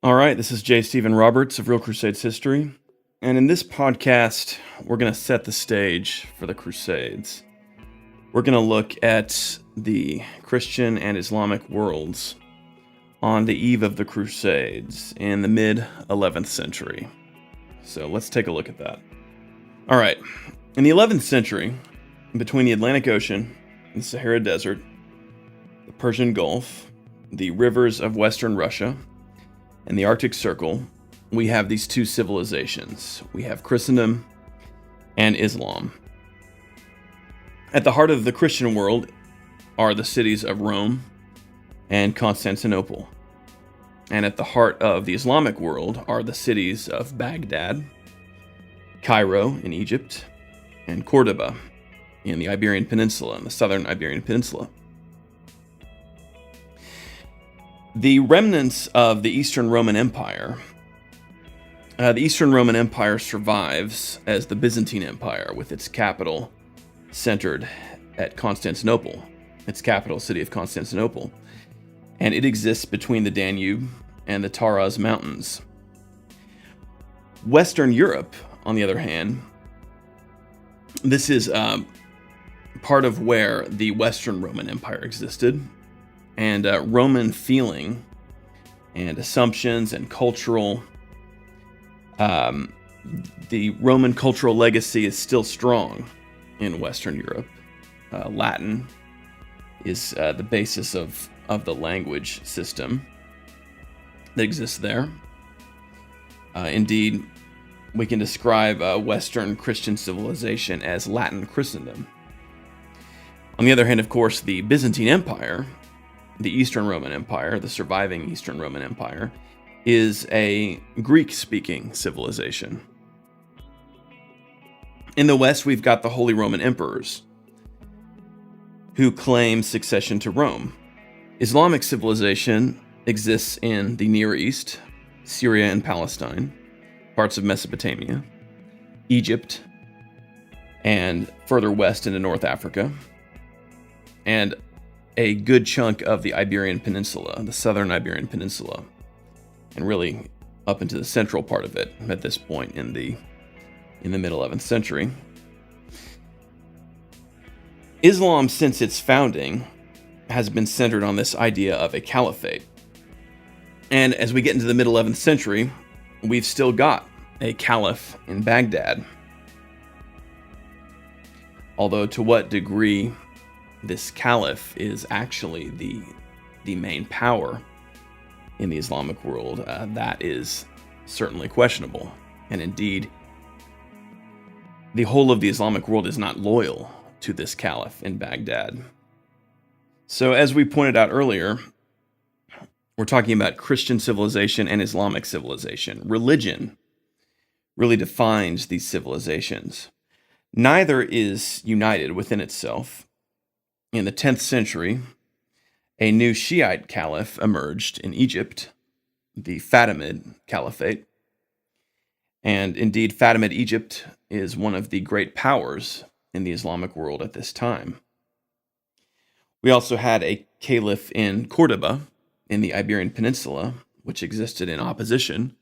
All right, this is J. Stephen Roberts of Real Crusades History, and in this podcast, we're going to set the stage for the Crusades. We're going to look at the Christian and Islamic worlds on the eve of the Crusades in the mid-11th century. So let's take a look at that. All right, in the 11th century, between the Atlantic Ocean and the Sahara Desert, the Persian Gulf, the rivers of Western Russia, and the Arctic Circle, we have these two civilizations. We have Christendom and Islam. At the heart of the Christian world are the cities of Rome and Constantinople. And at the heart of the Islamic world are the cities of Baghdad, Cairo in Egypt, and Cordoba in the Iberian Peninsula, in the southern Iberian Peninsula. The remnants of the Eastern Roman Empire. The Eastern Roman Empire survives as the Byzantine Empire, with its capital centered at Constantinople, its capital city of Constantinople. And it exists between the Danube and the Taraz Mountains. Western Europe, on the other hand, this is part of where the Western Roman Empire existed. And Roman feeling and assumptions and cultural, the Roman cultural legacy is still strong in Western Europe. Latin is the basis of the language system that exists there. Indeed, we can describe Western Christian civilization as Latin Christendom. On the other hand, of course, the Byzantine Empire, the Eastern Roman Empire, the surviving Eastern Roman Empire, is a Greek-speaking civilization. In the West, we've got the Holy Roman Emperors, who claim succession to Rome. Islamic civilization exists in the Near East, Syria and Palestine, parts of Mesopotamia, Egypt, and further west into North Africa, and a good chunk of the Iberian Peninsula, the southern Iberian Peninsula, and really up into the central part of it at this point in the mid-11th century. Islam, since its founding, has been centered on this idea of a caliphate. And as we get into the mid-11th century, we've still got a caliph in Baghdad. Although to what degree this caliph is actually the main power in the Islamic world, that is certainly questionable. And indeed, the whole of the Islamic world is not loyal to this caliph in Baghdad. So as we pointed out earlier, we're talking about Christian civilization and Islamic civilization. Religion really defines these civilizations. Neither is united within itself. In the 10th century, a new Shiite caliph emerged in Egypt, the Fatimid Caliphate. And indeed, Fatimid Egypt is one of the great powers in the Islamic world at this time. We also had a caliph in Cordoba, in the Iberian Peninsula, which existed in opposition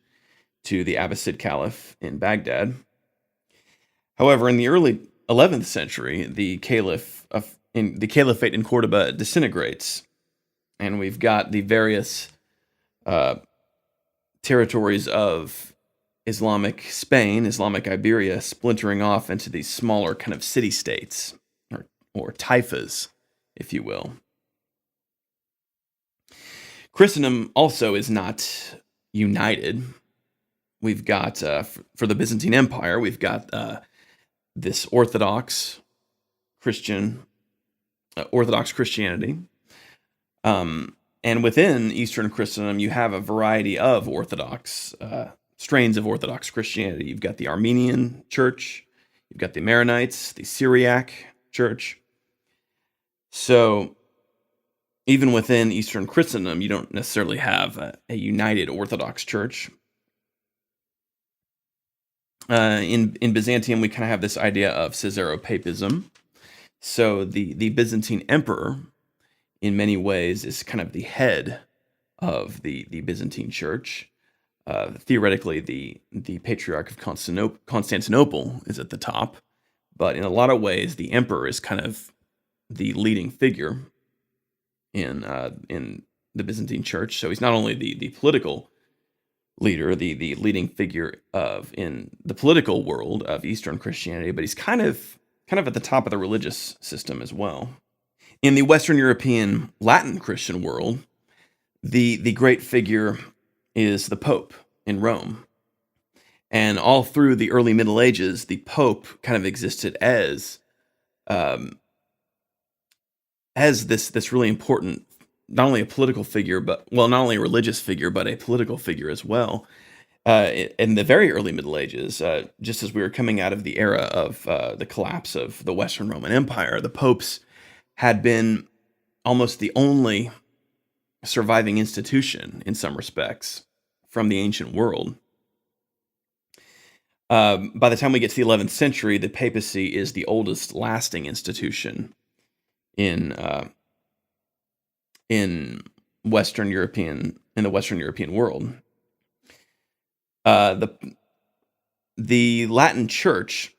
to the Abbasid Caliph in Baghdad. However, in the early 11th century, the caliphate in Cordoba disintegrates, and we've got the various territories of Islamic Spain, Islamic Iberia, splintering off into these smaller kind of city-states, or taifas, if you will. Christendom also is not united. We've got, for the Byzantine Empire, we've got this Orthodox Christianity. And within Eastern Christendom, you have a variety of strains of Orthodox Christianity. You've got the Armenian Church, you've got the Maronites, the Syriac Church. So even within Eastern Christendom, you don't necessarily have a united Orthodox Church. In Byzantium, we kind of have this idea of Caesaropapism. So the Byzantine emperor, in many ways, is kind of the head of the Byzantine Church. Theoretically, the Patriarch of Constantinople is at the top, but in a lot of ways, the emperor is kind of the leading figure in the Byzantine Church. So he's not only the political leader, the leading figure in the political world of Eastern Christianity, but he's kind of at the top of the religious system as well. In the Western European Latin Christian world, the great figure is the Pope in Rome. And all through the early Middle Ages, the Pope kind of existed as this really important, not only a political figure, but, well, not only a religious figure, but a political figure as well. In the very early Middle Ages, just as we were coming out of the era of the collapse of the Western Roman Empire, the popes had been almost the only surviving institution, in some respects, from the ancient world. By the time we get to the 11th century, the papacy is the oldest lasting institution in the Western European world. The Latin Church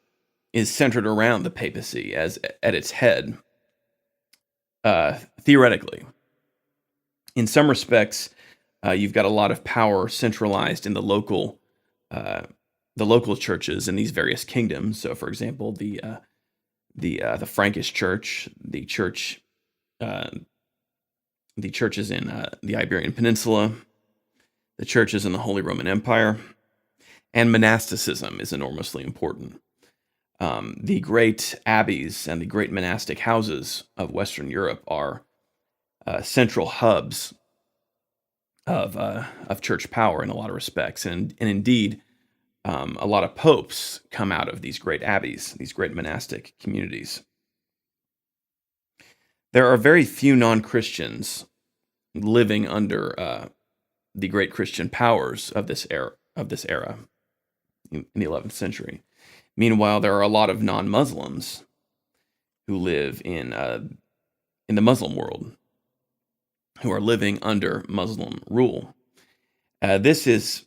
is centered around the papacy as at its head, theoretically. In some respects, you've got a lot of power centralized in the local churches in these various kingdoms. So, for example, the Frankish Church, the churches in the Iberian Peninsula, the churches in the Holy Roman Empire, and monasticism is enormously important. The great abbeys and the great monastic houses of Western Europe are central hubs of church power in a lot of respects, and indeed, a lot of popes come out of these great abbeys, these great monastic communities. There are very few non-Christians living under the great Christian powers of this era in the 11th century. Meanwhile, there are a lot of non-Muslims who live in the Muslim world, who are living under Muslim rule. This is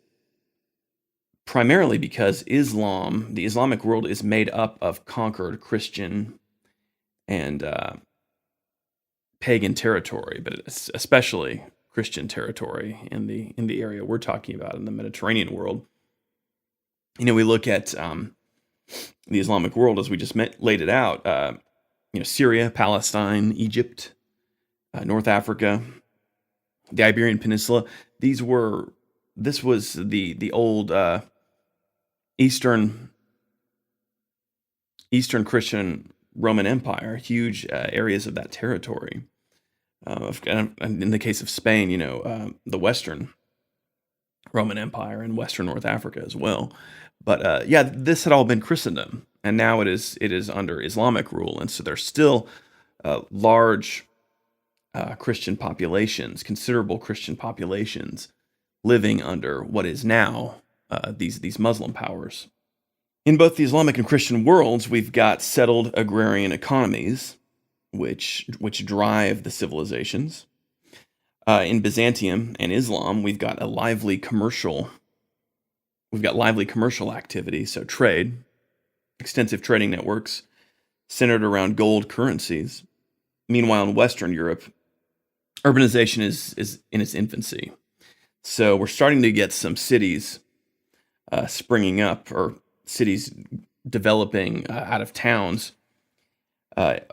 primarily because the Islamic world, is made up of conquered Christian and pagan territory, but especially Christian territory in the area we're talking about, in the Mediterranean world. We look at the Islamic world as we just laid it out. Syria, Palestine, Egypt, North Africa, the Iberian Peninsula. This was the old Eastern Christian Roman Empire, huge areas of that territory. In the case of Spain, the Western Roman Empire and Western North Africa as well. But this had all been Christendom, and now it is under Islamic rule, and so there's still large Christian populations, considerable Christian populations, living under what is now these Muslim powers. In both the Islamic and Christian worlds, we've got settled agrarian economies, which drive the civilizations. In Byzantium and Islam, we've got lively commercial activity, so trade, extensive trading networks centered around gold currencies. Meanwhile, in Western Europe, urbanization is in its infancy. So we're starting to get some cities springing up, or cities developing out of towns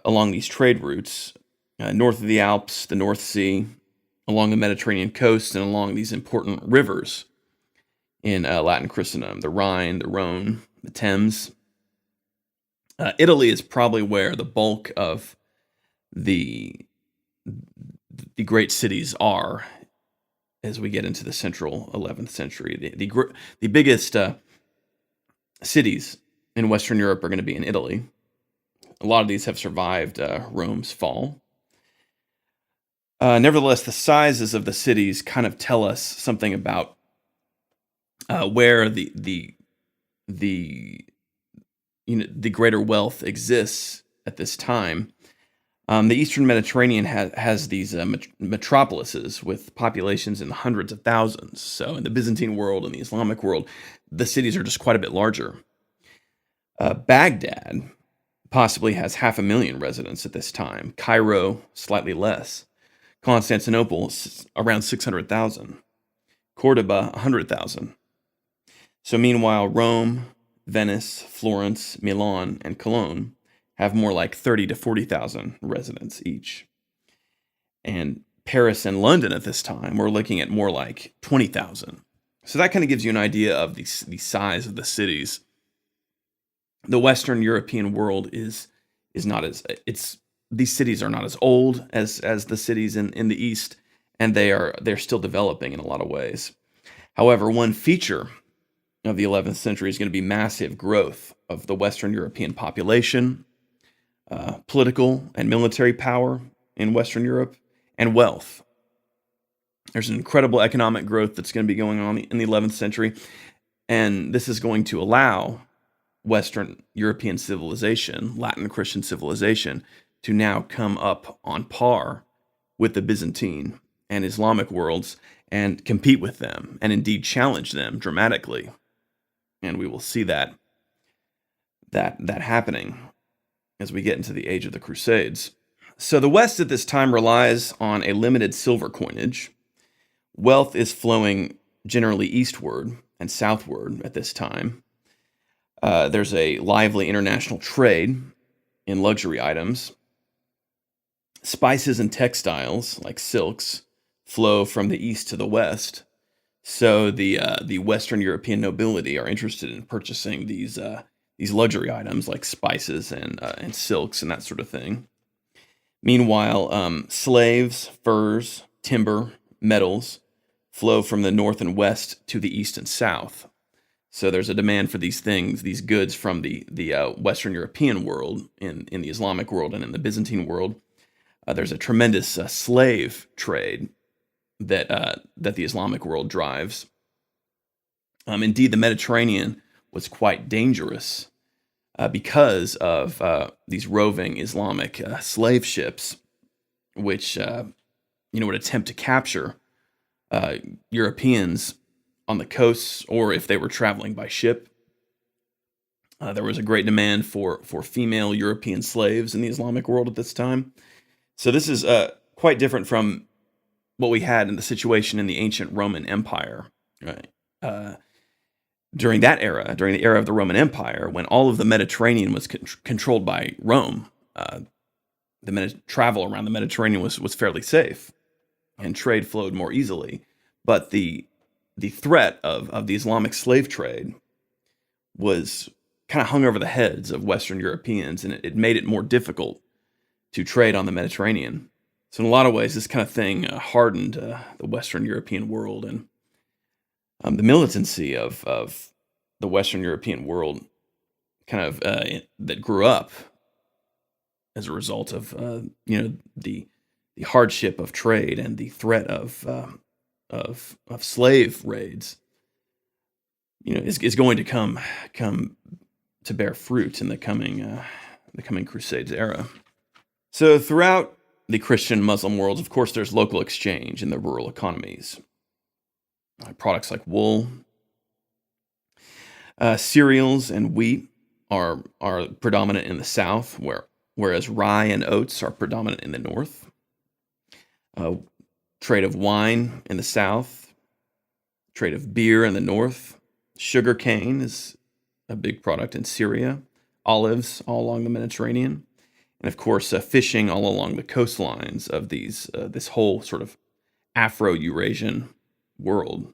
along these trade routes, north of the Alps, the North Sea, along the Mediterranean coast, and along these important rivers in Latin Christendom, the Rhine, the Rhone, the Thames. Italy is probably where the bulk of the great cities are as we get into the central 11th century. The biggest cities in Western Europe are going to be in Italy. A lot of these have survived Rome's fall. Nevertheless, the sizes of the cities kind of tell us something about where the greater wealth exists at this time. The Eastern Mediterranean has these metropolises with populations in the hundreds of thousands. So in the Byzantine world and the Islamic world, the cities are just quite a bit larger. Baghdad possibly has 500,000 residents at this time. Cairo, slightly less. Constantinople, around 600,000. Cordoba, 100,000. So meanwhile, Rome, Venice, Florence, Milan, and Cologne have more like 30 to 40,000 residents each. And Paris and London at this time, we're looking at more like 20,000. So that kind of gives you an idea of the size of the cities. The Western European world is not as these cities are not as old as the cities in the East, and they're still developing in a lot of ways. However, one feature of the 11th century is going to be massive growth of the Western European population, political and military power in Western Europe, and wealth. There's an incredible economic growth that's going to be going on in the 11th century, and this is going to allow Western European civilization, Latin Christian civilization, to now come up on par with the Byzantine and Islamic worlds and compete with them, and indeed challenge them dramatically. And we will see that happening as we get into the age of the Crusades. So the West at this time relies on a limited silver coinage. Wealth is flowing generally eastward and southward at this time. There's a lively international trade in luxury items. Spices and textiles, like silks, flow from the east to the west. So the Western European nobility are interested in purchasing these luxury items like spices and silks and that sort of thing. Meanwhile, slaves, furs, timber, metals flow from the north and west to the east and south. So there's a demand for these things, these goods from the Western European world, in the Islamic world and in the Byzantine world. There's a tremendous slave trade that the Islamic world drives. Indeed, the Mediterranean was quite dangerous because of these roving Islamic slave ships, which would attempt to capture Europeans on the coasts, or if they were traveling by ship. There was a great demand for female European slaves in the Islamic world at this time. So this is quite different from what we had in the situation in the ancient Roman Empire. Right? During that era, during the era of the Roman Empire, when all of the Mediterranean was controlled by Rome, travel around the Mediterranean was fairly safe, and trade flowed more easily. But the threat of the Islamic slave trade was kind of hung over the heads of Western Europeans, and it made it more difficult to trade on the Mediterranean. So in a lot of ways, this kind of thing hardened the Western European world, and the militancy of the Western European world kind of that grew up as a result of the hardship of trade and the threat of slave raids, is going to come to bear fruit in the coming Crusades era. So throughout the Christian Muslim worlds, of course, there's local exchange in the rural economies. Products like wool, cereals, and wheat are predominant in the south, whereas rye and oats are predominant in the north. Trade of wine in the south, trade of beer in the north. Sugar cane is a big product in Syria. Olives all along the Mediterranean. And of course, fishing all along the coastlines of this whole sort of Afro-Eurasian world.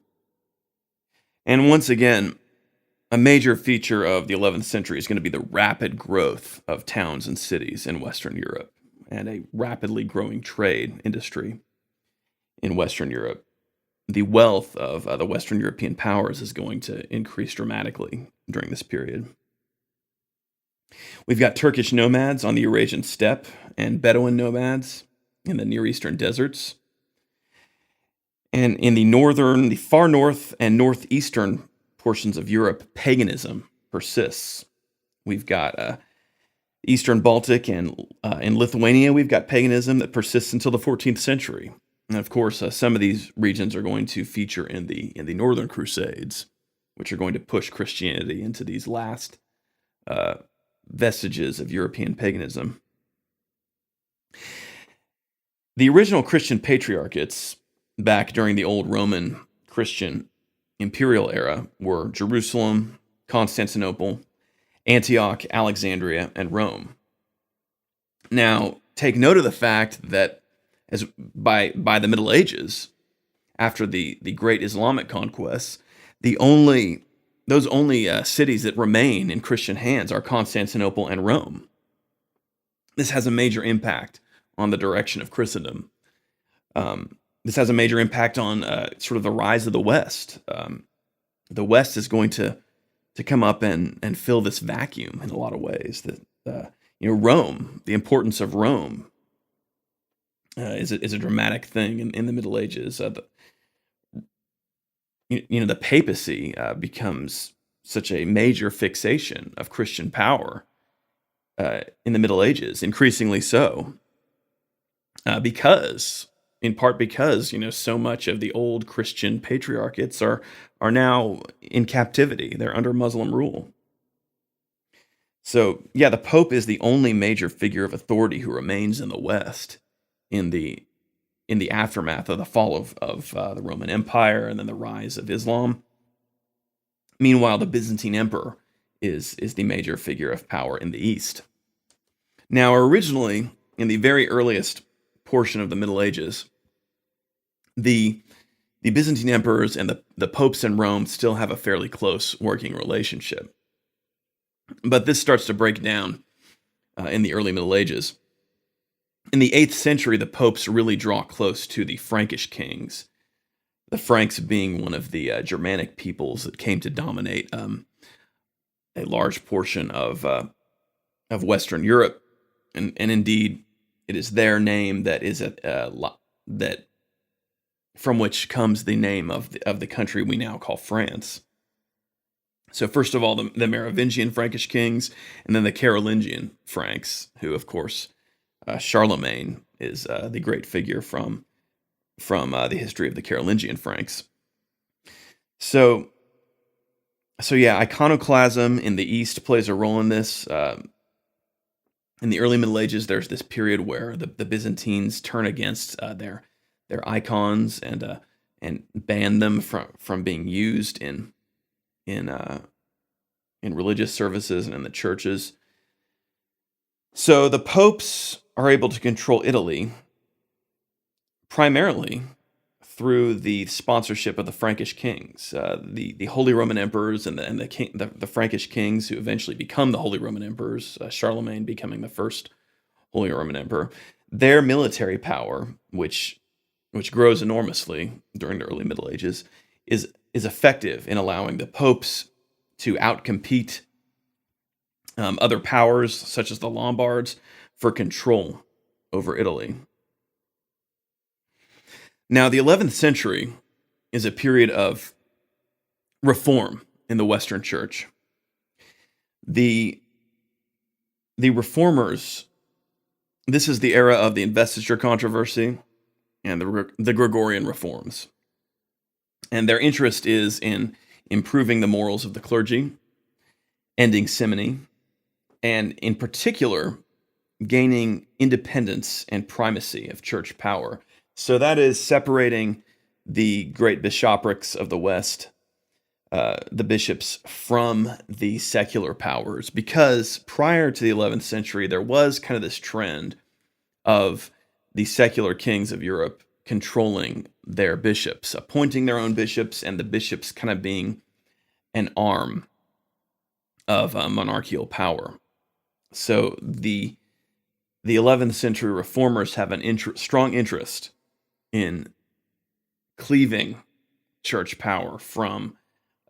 And once again, a major feature of the 11th century is going to be the rapid growth of towns and cities in Western Europe, and a rapidly growing trade industry in Western Europe. The wealth of the Western European powers is going to increase dramatically during this period. We've got Turkish nomads on the Eurasian steppe and Bedouin nomads in the Near Eastern deserts. And in the far north and northeastern portions of Europe, paganism persists. We've got Eastern Baltic and in Lithuania, we've got paganism that persists until the 14th century. And of course, some of these regions are going to feature in the Northern Crusades, which are going to push Christianity into these last vestiges of European paganism. The original Christian patriarchates back during the old Roman Christian imperial era were Jerusalem, Constantinople, Antioch, Alexandria, and Rome. Now, take note of the fact that as by the Middle Ages, after the great Islamic conquests, those only cities that remain in Christian hands are Constantinople and Rome. This has a major impact on the direction of Christendom. This has a major impact on sort of the rise of the West. The West is going to come up and fill this vacuum in a lot of ways. That Rome, the importance of Rome, is a dramatic thing in the Middle Ages. The papacy becomes such a major fixation of Christian power in the Middle Ages, increasingly so, because so much of the old Christian patriarchates are now in captivity. They're under Muslim rule. So, yeah, the Pope is the only major figure of authority who remains in the West in the aftermath of the fall of the Roman Empire and then the rise of Islam. Meanwhile, the Byzantine Emperor is the major figure of power in the East. Now, originally, in the very earliest portion of the Middle Ages, the Byzantine emperors and the popes in Rome still have a fairly close working relationship. But this starts to break down in the early Middle Ages. In the 8th century, the popes really draw close to the Frankish kings, the Franks being one of the Germanic peoples that came to dominate a large portion of Western Europe, and indeed, it is their name that is that from which comes the name of the country we now call France. So first of all, the Merovingian Frankish kings, and then the Carolingian Franks, who, of course, Charlemagne is the great figure from the history of the Carolingian Franks. So yeah, iconoclasm in the East plays a role in this. In the early Middle Ages, there's this period where the Byzantines turn against their icons and ban them from being used in religious services and in the churches. So the popes are able to control Italy primarily through the sponsorship of the Frankish kings, the Holy Roman Emperors and the Frankish kings who eventually become the Holy Roman Emperors, Charlemagne becoming the first Holy Roman Emperor. Their military power, which grows enormously during the early Middle Ages, is effective in allowing the popes to outcompete other powers, such as the Lombards, for control over Italy. Now, the 11th century is a period of reform in the Western Church. The reformers, this is the era of the investiture controversy and the Gregorian reforms. And their interest is in improving the morals of the clergy, ending simony, and in particular, gaining independence and primacy of church power. So that is separating the great bishoprics of the West, the bishops, from the secular powers. Because prior to the 11th century, there was kind of this trend of the secular kings of Europe controlling their bishops, appointing their own bishops, and the bishops kind of being an arm of monarchical power. So the 11th century reformers have an strong interest in cleaving church power from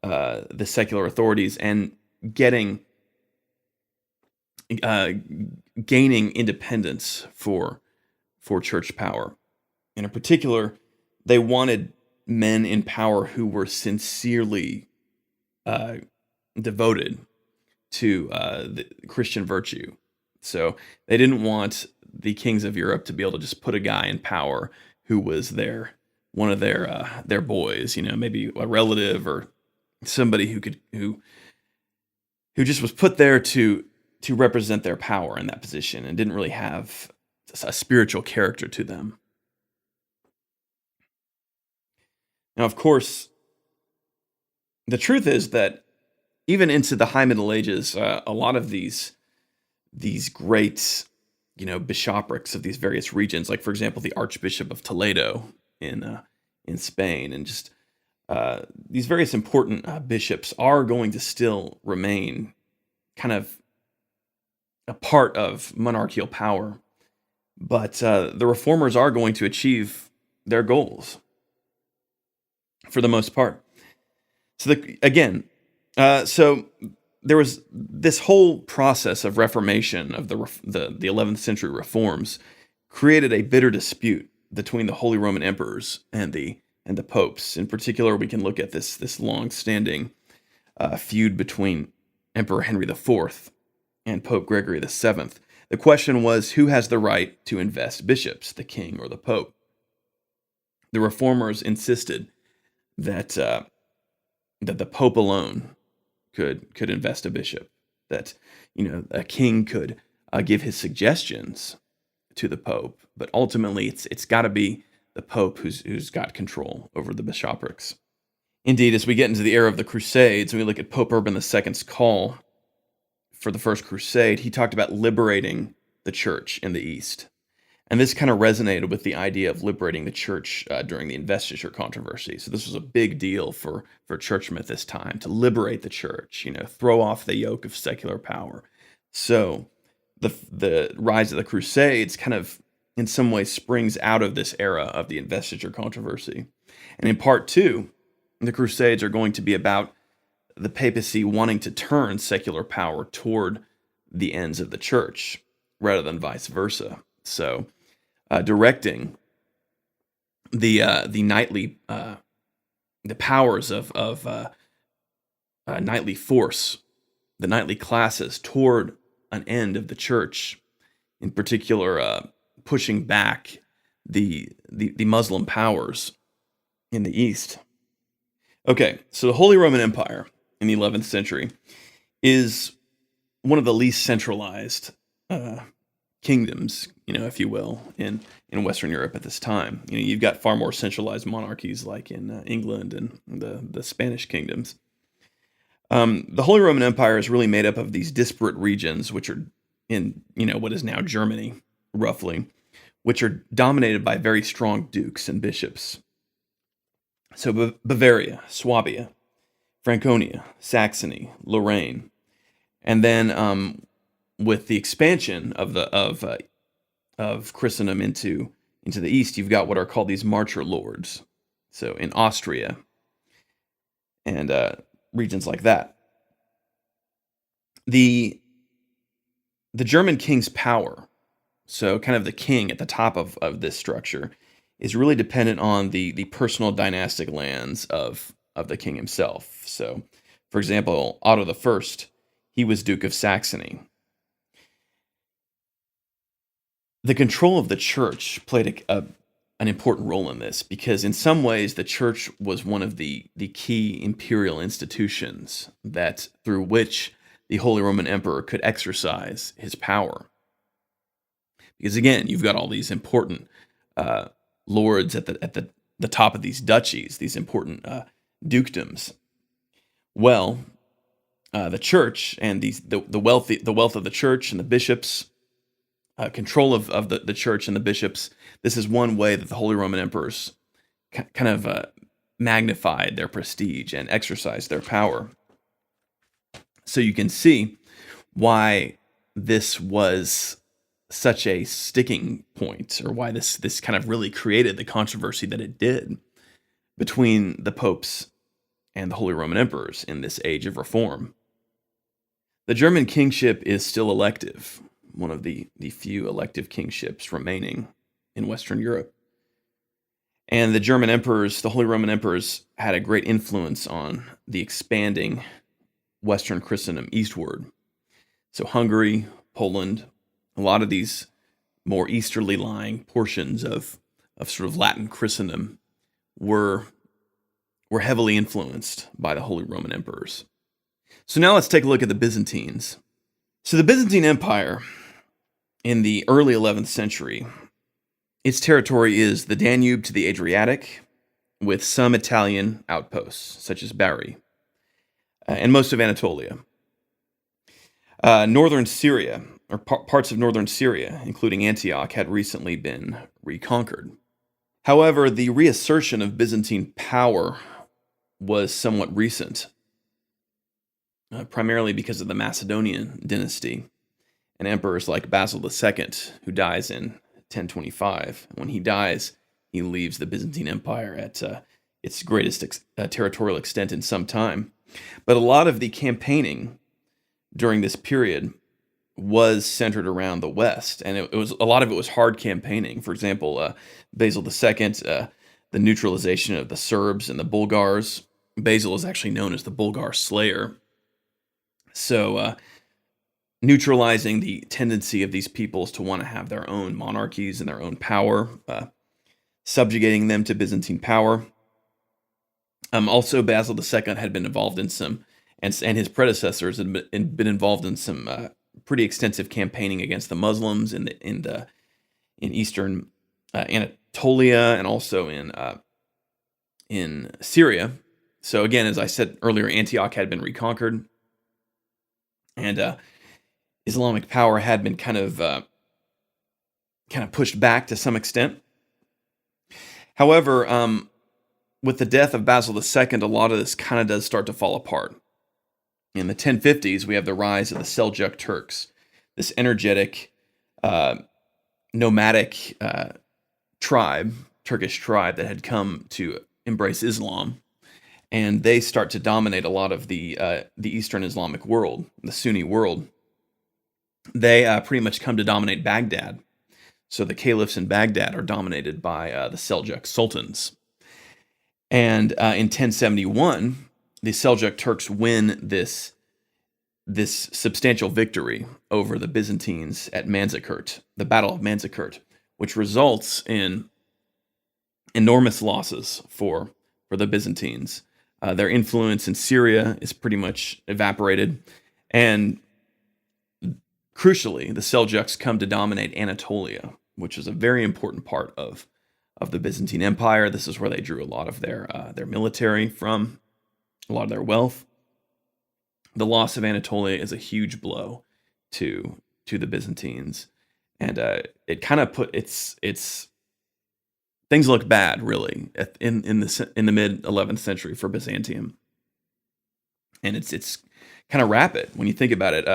the secular authorities and gaining independence for church power. And in particular, they wanted men in power who were sincerely devoted to the Christian virtue, So they didn't want the kings of Europe to be able to just put a guy in power who was one of their boys, maybe a relative or somebody who just was put there to represent their power in that position and didn't really have a spiritual character to them. Now, of course, the truth is that even into the High Middle Ages, a lot of these great, bishoprics of these various regions, like for example, the Archbishop of Toledo in Spain, and just these various important bishops are going to still remain kind of a part of monarchical power, but the reformers are going to achieve their goals for the most part. So so there was this whole process of Reformation of the 11th century reforms created a bitter dispute between the Holy Roman Emperors and the popes. In particular, we can look at this long-standing feud between Emperor Henry IV and Pope Gregory VII. The question was, who has the right to invest bishops, the king or the pope? The reformers insisted that the pope alone could invest a bishop, that a king could give his suggestions to the pope, but ultimately it's got to be the pope who's got control over the bishoprics. Indeed, as we get into the era of the Crusades, and we look at Pope Urban II's call for the First Crusade, he talked about liberating the church in the East. And this kind of resonated with the idea of liberating the church during the investiture controversy. So this was a big deal for churchmen at this time, to liberate the church, throw off the yoke of secular power. So the rise of the Crusades kind of, in some ways, springs out of this era of the investiture controversy. And in part two, the Crusades are going to be about the papacy wanting to turn secular power toward the ends of the church rather than vice versa. So, directing the knightly the powers of knightly force, the knightly classes toward an end of the church, in particular, pushing back the Muslim powers in the East. Okay, so the Holy Roman Empire in the 11th century is one of the least centralized kingdoms, if you will, in Western Europe at this time. You've got far more centralized monarchies like in England and the Spanish kingdoms. The Holy Roman Empire is really made up of these disparate regions, which are in, what is now Germany, roughly, which are dominated by very strong dukes and bishops. So Bavaria, Swabia, Franconia, Saxony, Lorraine, and then with the expansion of Christendom into the East, you've got what are called these marcher lords. So in Austria and regions like that, the German king's power, so kind of the king at the top of this structure, is really dependent on the personal dynastic lands of the king himself. So, for example, Otto I, he was Duke of Saxony. The control of the church played an important role in this, because in some ways the church was one of the key imperial institutions that through which the Holy Roman Emperor could exercise his power. Because again, you've got all these important lords at the top of these duchies, these important dukedoms. Well, the church and the wealth of the church and the bishops, control of the church and the bishops. This is one way that the Holy Roman Emperors kind of magnified their prestige and exercised their power. So you can see why this was such a sticking point, or why this kind of really created the controversy that it did between the popes and the Holy Roman Emperors in this age of reform. The German kingship is still elective, one of the few elective kingships remaining in Western Europe. And the German emperors, the Holy Roman Emperors, had a great influence on the expanding Western Christendom eastward. So Hungary, Poland, A lot of these more easterly lying portions of sort of Latin Christendom were heavily influenced by the Holy Roman emperors. So now let's take a look at the Byzantines. So the Byzantine Empire in the early 11th century, its territory is the Danube to the Adriatic, with some Italian outposts, such as Bari, and most of Anatolia. Northern Syria, or parts of northern Syria, including Antioch, had recently been reconquered. However, the reassertion of Byzantine power was somewhat recent, primarily because of the Macedonian dynasty and emperors like Basil II, who dies in 1025. When he dies, he leaves the Byzantine Empire at its greatest territorial extent in some time. But a lot of the campaigning during this period was centered around the West, and it was a lot of it was hard campaigning. For example, Basil II, the neutralization of the Serbs and the Bulgars. Basil is actually known as the Bulgar Slayer. So, neutralizing the tendency of these peoples to want to have their own monarchies and their own power, subjugating them to Byzantine power. Also, Basil II had been involved in some, and his predecessors had been involved in some pretty extensive campaigning against the Muslims in eastern Anatolia and also in Syria. So again, as I said earlier, Antioch had been reconquered, and Islamic power had been kind of pushed back to some extent. However, with the death of Basil II, a lot of this kind of does start to fall apart. In the 1050s, we have the rise of the Seljuk Turks, this energetic, nomadic Turkish tribe that had come to embrace Islam, and they start to dominate a lot of the Eastern Islamic world, the Sunni world. They pretty much come to dominate Baghdad. So the caliphs in Baghdad are dominated by the Seljuk sultans. And in 1071, the Seljuk Turks win this substantial victory over the Byzantines at Manzikert, the Battle of Manzikert, which results in enormous losses for the Byzantines. Their influence in Syria is pretty much evaporated, and crucially, the Seljuks come to dominate Anatolia, which is a very important part of the Byzantine Empire. This is where they drew a lot of their military from, a lot of their wealth. The loss of Anatolia is a huge blow to the Byzantines, and it kind of put its things look bad, really, in the mid 11th century for Byzantium, and it's kind of rapid when you think about it.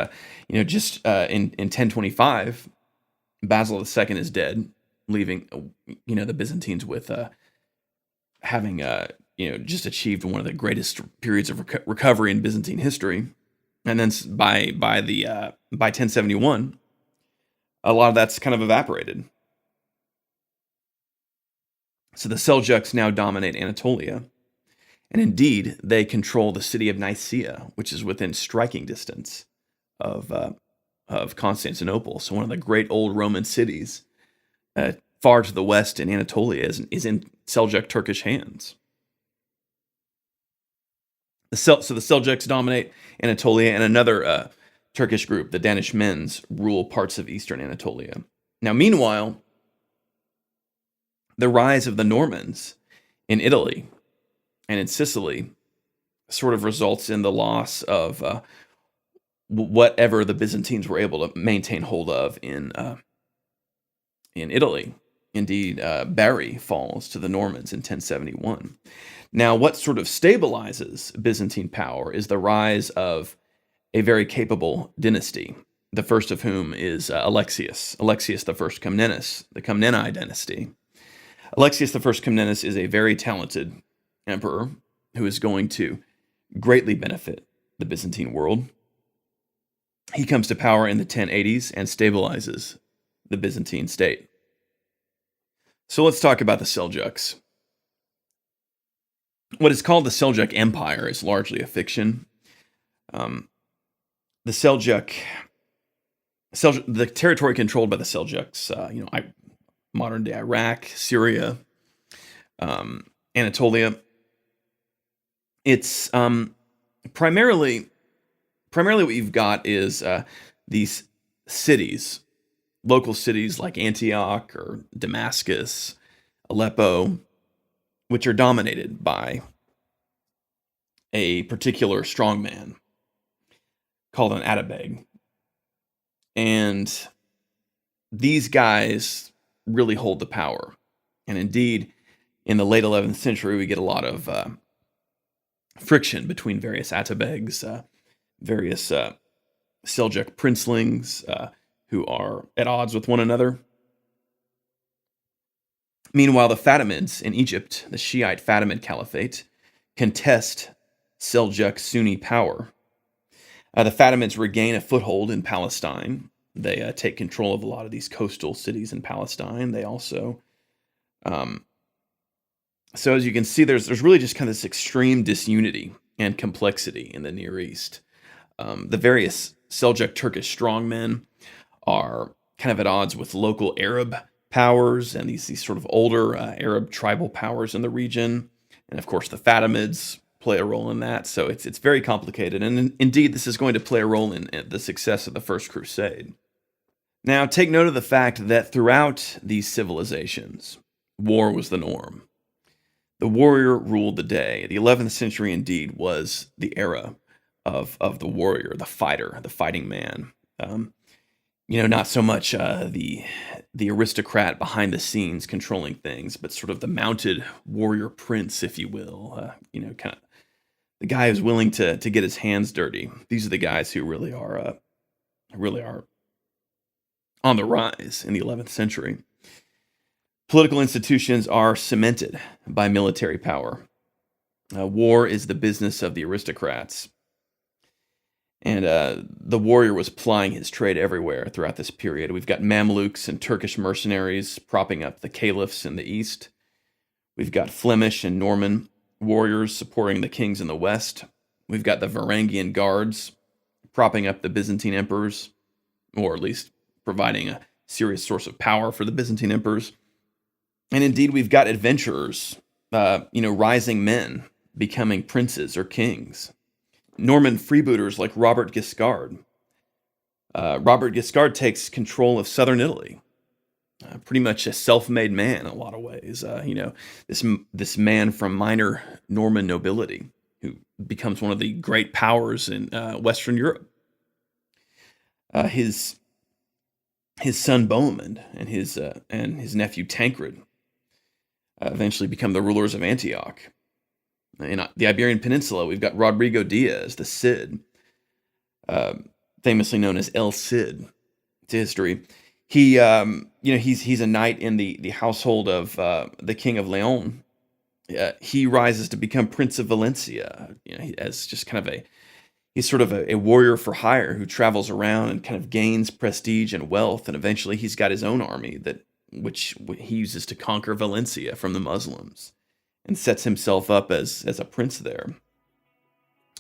Just in 1025, Basil II is dead, leaving the Byzantines with having just achieved one of the greatest periods of recovery in Byzantine history, and then by 1071, a lot of that's kind of evaporated. So the Seljuks now dominate Anatolia, and indeed they control the city of Nicaea, which is within striking distance of Constantinople. So one of the great old Roman cities, far to the west in Anatolia, is in Seljuk Turkish hands. So the Seljuks dominate Anatolia, and another Turkish group, the Danishmends, rule parts of eastern Anatolia. Now, meanwhile, the rise of the Normans in Italy and in Sicily sort of results in the loss of whatever the Byzantines were able to maintain hold of in Italy. Indeed, Bari falls to the Normans in 1071. Now, what sort of stabilizes Byzantine power is the rise of a very capable dynasty, the first of whom is Alexius I Comnenus, the Comneni dynasty. Alexius I Comnenus is a very talented emperor who is going to greatly benefit the Byzantine world. He comes to power in the 1080s and stabilizes the Byzantine state. So let's talk about the Seljuks. What is called the Seljuk Empire is largely a fiction. The Seljuk The territory controlled by the Seljuks, modern day Iraq, Syria, Anatolia. It's primarily what you've got is these cities, local cities like Antioch or Damascus, Aleppo, which are dominated by a particular strongman called an Atabeg. And these guys really hold the power. And indeed, in the late 11th century, we get a lot of friction between various Atabegs, various Seljuk princelings who are at odds with one another. Meanwhile, the Fatimids in Egypt, the Shiite Fatimid Caliphate, contest Seljuk Sunni power. The Fatimids regain a foothold in Palestine. They take control of a lot of these coastal cities in Palestine. They also, so as you can see, there's really just kind of this extreme disunity and complexity in the Near East. The various Seljuk Turkish strongmen are kind of at odds with local Arab powers and these sort of older Arab tribal powers in the region. And of course, the Fatimids play a role in that. So it's very complicated. And indeed, this is going to play a role in the success of the First Crusade. Now, take note of the fact that throughout these civilizations, war was the norm. The warrior ruled the day. The 11th century, indeed, was the era of the warrior, the fighter, the fighting man. Not so much the aristocrat behind the scenes controlling things, but sort of the mounted warrior prince, if you will. Kind of the guy who's willing to get his hands dirty. These are the guys who really are on the rise in the 11th century. Political institutions are cemented by military power. War is the business of the aristocrats. And the warrior was plying his trade everywhere throughout this period. We've got Mamluks and Turkish mercenaries propping up the caliphs in the east. We've got Flemish and Norman warriors supporting the kings in the west. We've got the Varangian guards propping up the Byzantine emperors, or at least providing a serious source of power for the Byzantine emperors. And indeed, we've got adventurers, rising men becoming princes or kings. Norman freebooters like Robert Guiscard. Robert Guiscard takes control of southern Italy. Pretty much a self-made man in a lot of ways. This man from minor Norman nobility who becomes one of the great powers in Western Europe. His son Bohemond and his nephew Tancred eventually become the rulers of Antioch. In the Iberian Peninsula, we've got Rodrigo Diaz, the Cid, famously known as El Cid to history. He's a knight in the household of the King of Leon. He rises to become Prince of Valencia, as just kind of he's sort of a warrior for hire who travels around and kind of gains prestige and wealth, and eventually he's got his own army which he uses to conquer Valencia from the Muslims, and sets himself up as a prince there.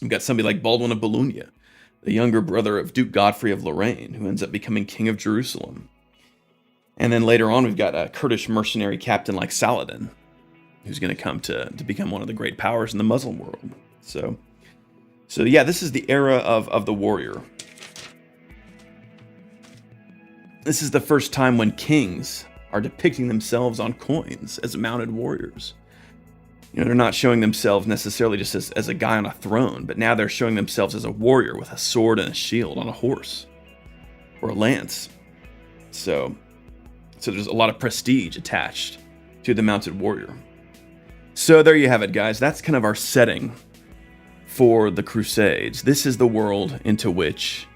We've got somebody like Baldwin of Boulogne, the younger brother of Duke Godfrey of Lorraine, who ends up becoming king of Jerusalem. And then later on, we've got a Kurdish mercenary captain like Saladin, who's going to come to become one of the great powers in the Muslim world. So yeah, this is the era of the warrior. This is the first time when kings are depicting themselves on coins as mounted warriors. They're not showing themselves necessarily just as a guy on a throne, but now they're showing themselves as a warrior with a sword and a shield on a horse or a lance. So there's a lot of prestige attached to the mounted warrior. So there you have it, guys. That's kind of our setting for the Crusades. This is the world into which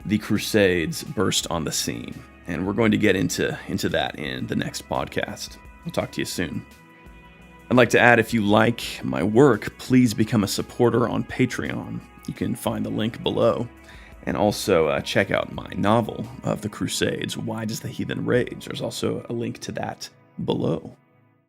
the Crusades burst on the scene. And we're going to get into that in the next podcast. I'll talk to you soon. I'd like to add, if you like my work, please become a supporter on Patreon. You can find the link below. And also check out my novel of the Crusades, Why Does the Heathen Rage? There's also a link to that below.